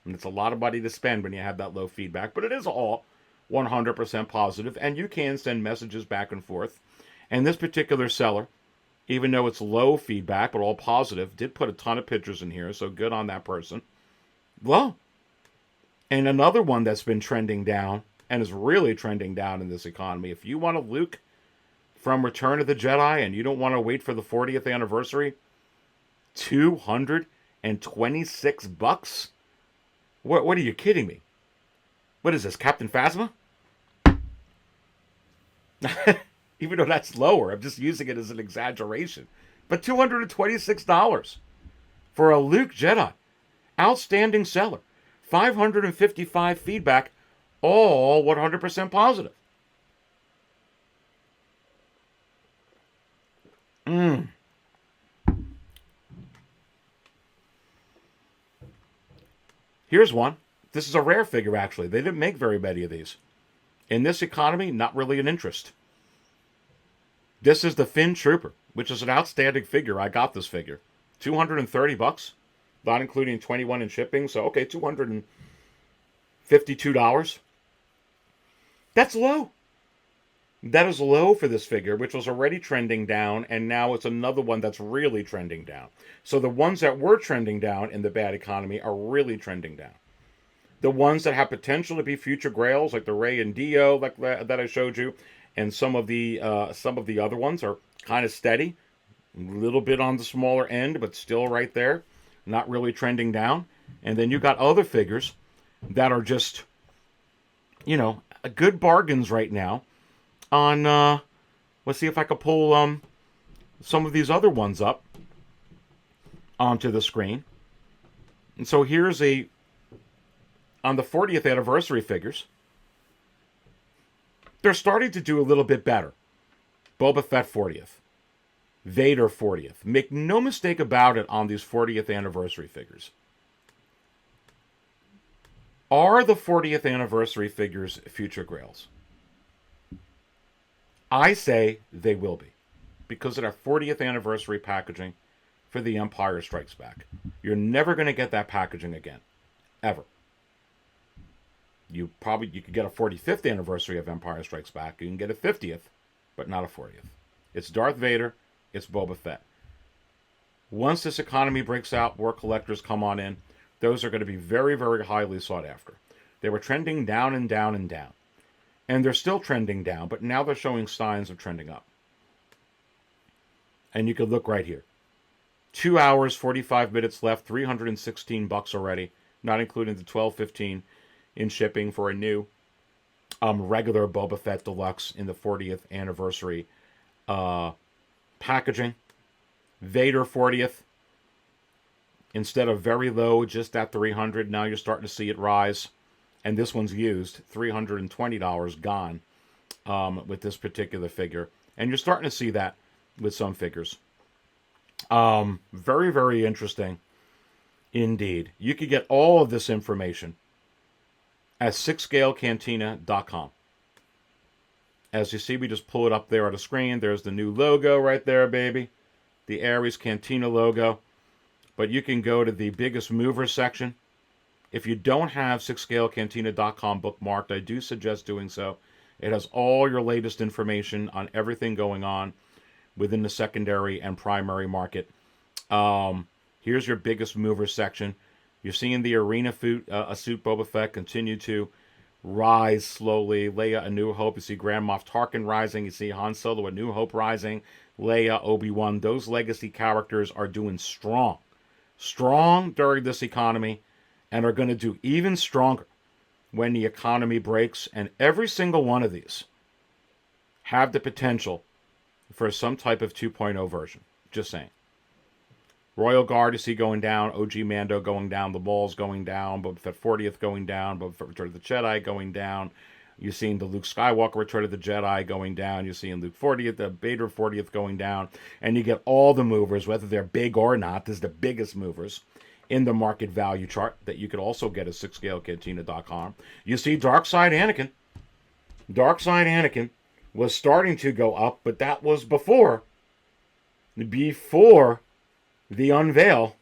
And it's a lot of money to spend when you have that low feedback, but it is all 100% positive, and you can send messages back and forth. And this particular seller, even though it's low feedback, but all positive, did put a ton of pictures in here, so good on that person. Well, and another one that's been trending down, and is really trending down in this economy, if you want a Luke from Return of the Jedi, and you don't want to wait for the 40th anniversary, $226? What are you kidding me? What is this, Captain Phasma? Even though that's lower, I'm just using it as an exaggeration. But $226 for a Luke Jedi. Outstanding seller. 555 feedback, all 100% positive. Here's one. This is a rare figure, actually. They didn't make very many of these. In this economy, not really an interest. This is the Finn Trooper, which is an outstanding figure. I got this figure. $230, not including 21 in shipping. So, okay, $252. That's low. That is low for this figure, which was already trending down, and now it's another one that's really trending down. So the ones that were trending down in the bad economy are really trending down. The ones that have potential to be future grails, like the Rey and Dio, like that I showed you, and some of the other ones are kind of steady, a little bit on the smaller end, but still right there, not really trending down. And then you got other figures that are just, good bargains right now. On, let's see if I can pull some of these other ones up onto the screen. And so here's on the 40th anniversary figures, they're starting to do a little bit better. Boba Fett 40th. Vader 40th. Make no mistake about it on these 40th anniversary figures. Are the 40th anniversary figures future grails? I say they will be, because of our 40th anniversary packaging for The Empire Strikes Back. You're never going to get that packaging again, ever. You could get a 45th anniversary of Empire Strikes Back. You can get a 50th, but not a 40th. It's Darth Vader. It's Boba Fett. Once this economy breaks out, more collectors come on in. Those are going to be very, very highly sought after. They were trending down and down and down. And they're still trending down, but now they're showing signs of trending up. And you can look right here. 2 hours, 45 minutes left, $316 already, not including the $12.15 in shipping for a new regular Boba Fett Deluxe in the 40th anniversary packaging. Vader 40th. Instead of very low, just at 300, now you're starting to see it rise. And this one's used, $320 gone with this particular figure. And you're starting to see that with some figures. Very, very interesting indeed. You can get all of this information at 6scalecantina.com. As you see, we just pull it up there on the screen. There's the new logo right there, baby. The Aries Cantina logo. But you can go to the biggest mover section If you don't have 6scalecantina.com bookmarked, I do suggest doing so. It has all your latest information on everything going on within the secondary and primary market. Here's your biggest mover section. You're seeing the arena suit Boba Fett continue to rise slowly. Leia, A New Hope. You see Grand Moff Tarkin rising. You see Han Solo, A New Hope rising. Leia, Obi-Wan. Those legacy characters are doing strong. Strong during this economy, and are going to do even stronger when the economy breaks. And every single one of these have the potential for some type of 2.0 version. Just saying. Royal Guard, you see going down, OG Mando going down, the Balls going down, Boba Fett 40th going down, Boba Fett Return of the Jedi going down. You're seeing the Luke Skywalker Return of the Jedi going down. You're seeing Luke 40th, the Vader 40th going down. And you get all the movers, whether they're big or not. This is the biggest movers in the market value chart that you could also get at 6scalecantina.com. You see Dark Side Anakin. Dark Side Anakin was starting to go up, but that was before the unveil,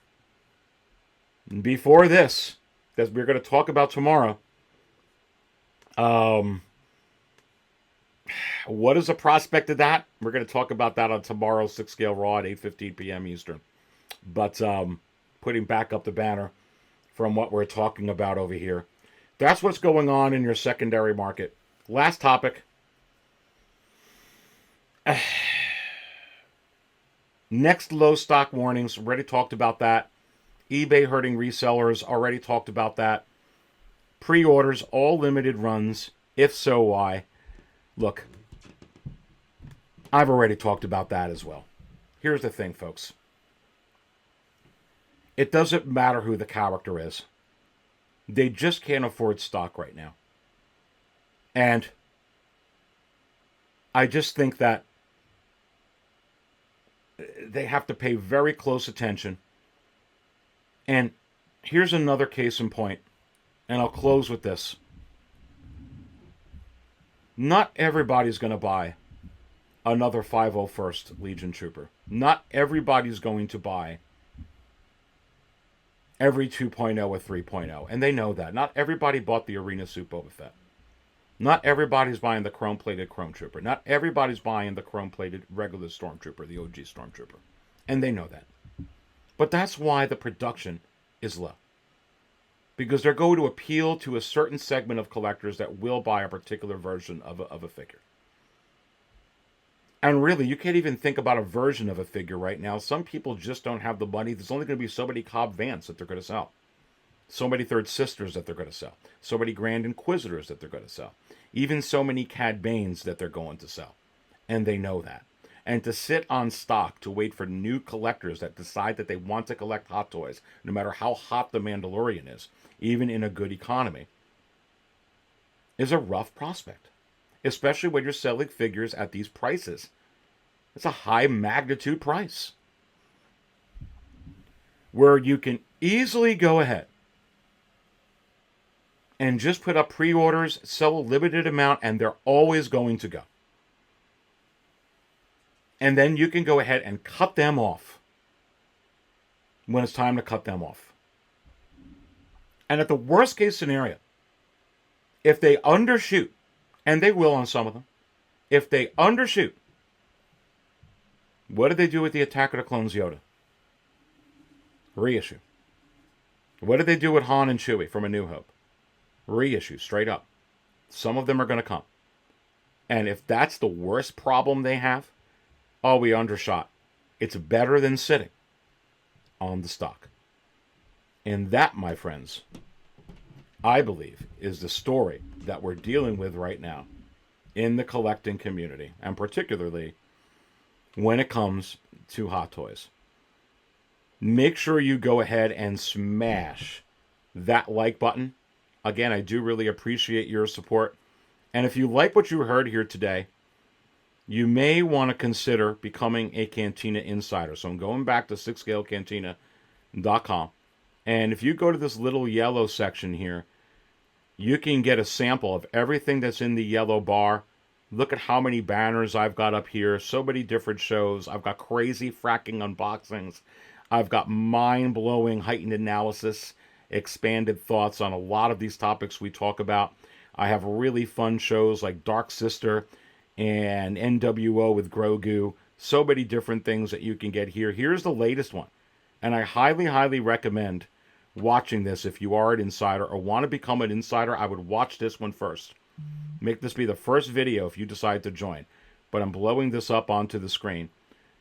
before this, that we're going to talk about tomorrow. What is the prospect of that? We're going to talk about that on tomorrow's 6 Scale Raw at 8:15 p.m. Eastern. But putting back up the banner from what we're talking about over here. That's what's going on in your secondary market. Last topic. Next low stock warnings. Already talked about that. eBay hurting resellers. Already talked about that. Pre-orders, all limited runs. If so, why? Look, I've already talked about that as well. Here's the thing, folks. It doesn't matter who the character is. They just can't afford stock right now. And I just think that they have to pay very close attention. And here's another case in point. And I'll close with this. Not everybody's going to buy another 501st Legion Trooper. Not everybody's going to buy every 2.0 or 3.0. And they know that. Not everybody bought the Arena Suit Boba Fett. Not everybody's buying the chrome-plated Chrome Trooper. Not everybody's buying the chrome-plated regular Stormtrooper, the OG Stormtrooper. And they know that. But that's why the production is low. Because they're going to appeal to a certain segment of collectors that will buy a particular version of a figure. And really, you can't even think about a version of a figure right now. Some people just don't have the money. There's only going to be so many Cobb Vanths that they're going to sell. So many Third Sisters that they're going to sell. So many Grand Inquisitors that they're going to sell. Even so many Cad Banes that they're going to sell. And they know that. And to sit on stock to wait for new collectors that decide that they want to collect Hot Toys, no matter how hot the Mandalorian is, even in a good economy, is a rough prospect. Especially when you're selling figures at these prices. It's a high magnitude price. Where you can easily go ahead and just put up pre-orders, sell a limited amount, and they're always going to go. And then you can go ahead and cut them off when it's time to cut them off. And at the worst case scenario, if they undershoot, and they will on some of them, if they undershoot, what did they do with the Attack of the Clones Yoda? Reissue. What did they do with Han and Chewie from A New Hope? Reissue, straight up. Some of them are going to come. And if that's the worst problem they have, oh, we undershot. It's better than sitting on the stock. And that, my friends, I believe, is the story that we're dealing with right now in the collecting community, and particularly when it comes to Hot Toys. Make sure you go ahead and smash that like button. Again, I do really appreciate your support. And if you like what you heard here today, you may want to consider becoming a Cantina Insider. So I'm going back to 6scalecantina.com. And if you go to this little yellow section here, you can get a sample of everything that's in the yellow bar. Look at how many banners I've got up here. So many different shows. I've got crazy fracking unboxings. I've got mind-blowing heightened analysis. expanded thoughts on a lot of these topics we talk about. I have really fun shows like Dark Sister and NWO with Grogu. So many different things that you can get here. Here's the latest one. And I highly, highly recommend watching this if you are an insider or want to become an insider. I would watch this one first. Make this be the first video if you decide to join. But I'm blowing this up onto the screen.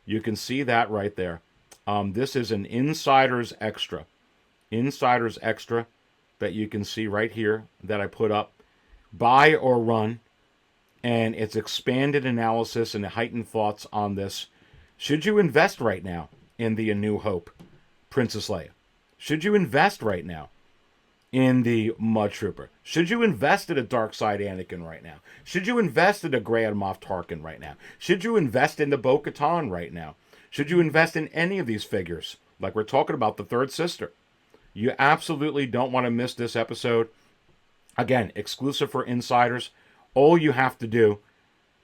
You can see that right there. This is an Insider's Extra. Insider's Extra that you can see right here that I put up. Buy or run. And it's expanded analysis and heightened thoughts on this. Should you invest right now in the A New Hope Princess Leia? Should you invest right now in the Mud Trooper? Should you invest in a Dark Side Anakin right now? Should you invest in a Grand Moff Tarkin right now? Should you invest in the Bo-Katan right now? Should you invest in any of these figures? Like we're talking about the Third Sister. You absolutely don't want to miss this episode. Again, exclusive for insiders. All you have to do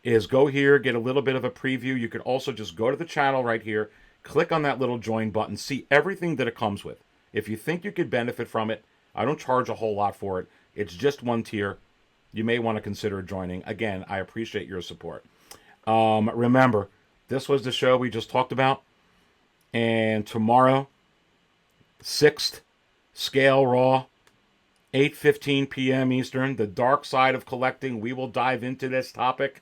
is go here, get a little bit of a preview. You could also just go to the channel right here, click on that little join button, see everything that it comes with. If you think you could benefit from it, I don't charge a whole lot for it. It's just one tier. You may want to consider joining. Again, I appreciate your support. Remember, this was the show we just talked about. And tomorrow, 6th Scale Raw, 8:15 p.m. Eastern, the dark side of collecting. We will dive into this topic.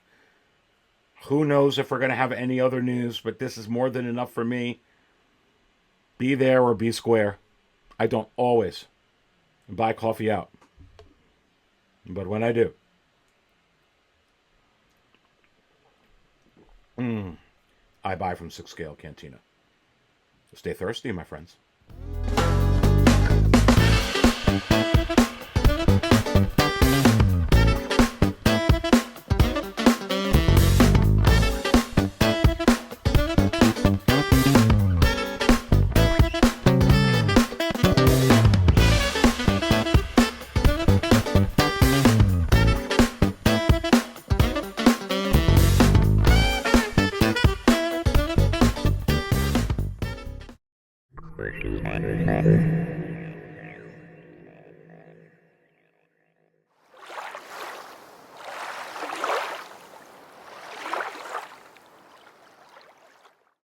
Who knows if we're going to have any other news, but this is more than enough for me. Be there or be square. I don't always buy coffee out. But when I do, I buy from 6 Scale Cantina. Stay thirsty, my friends.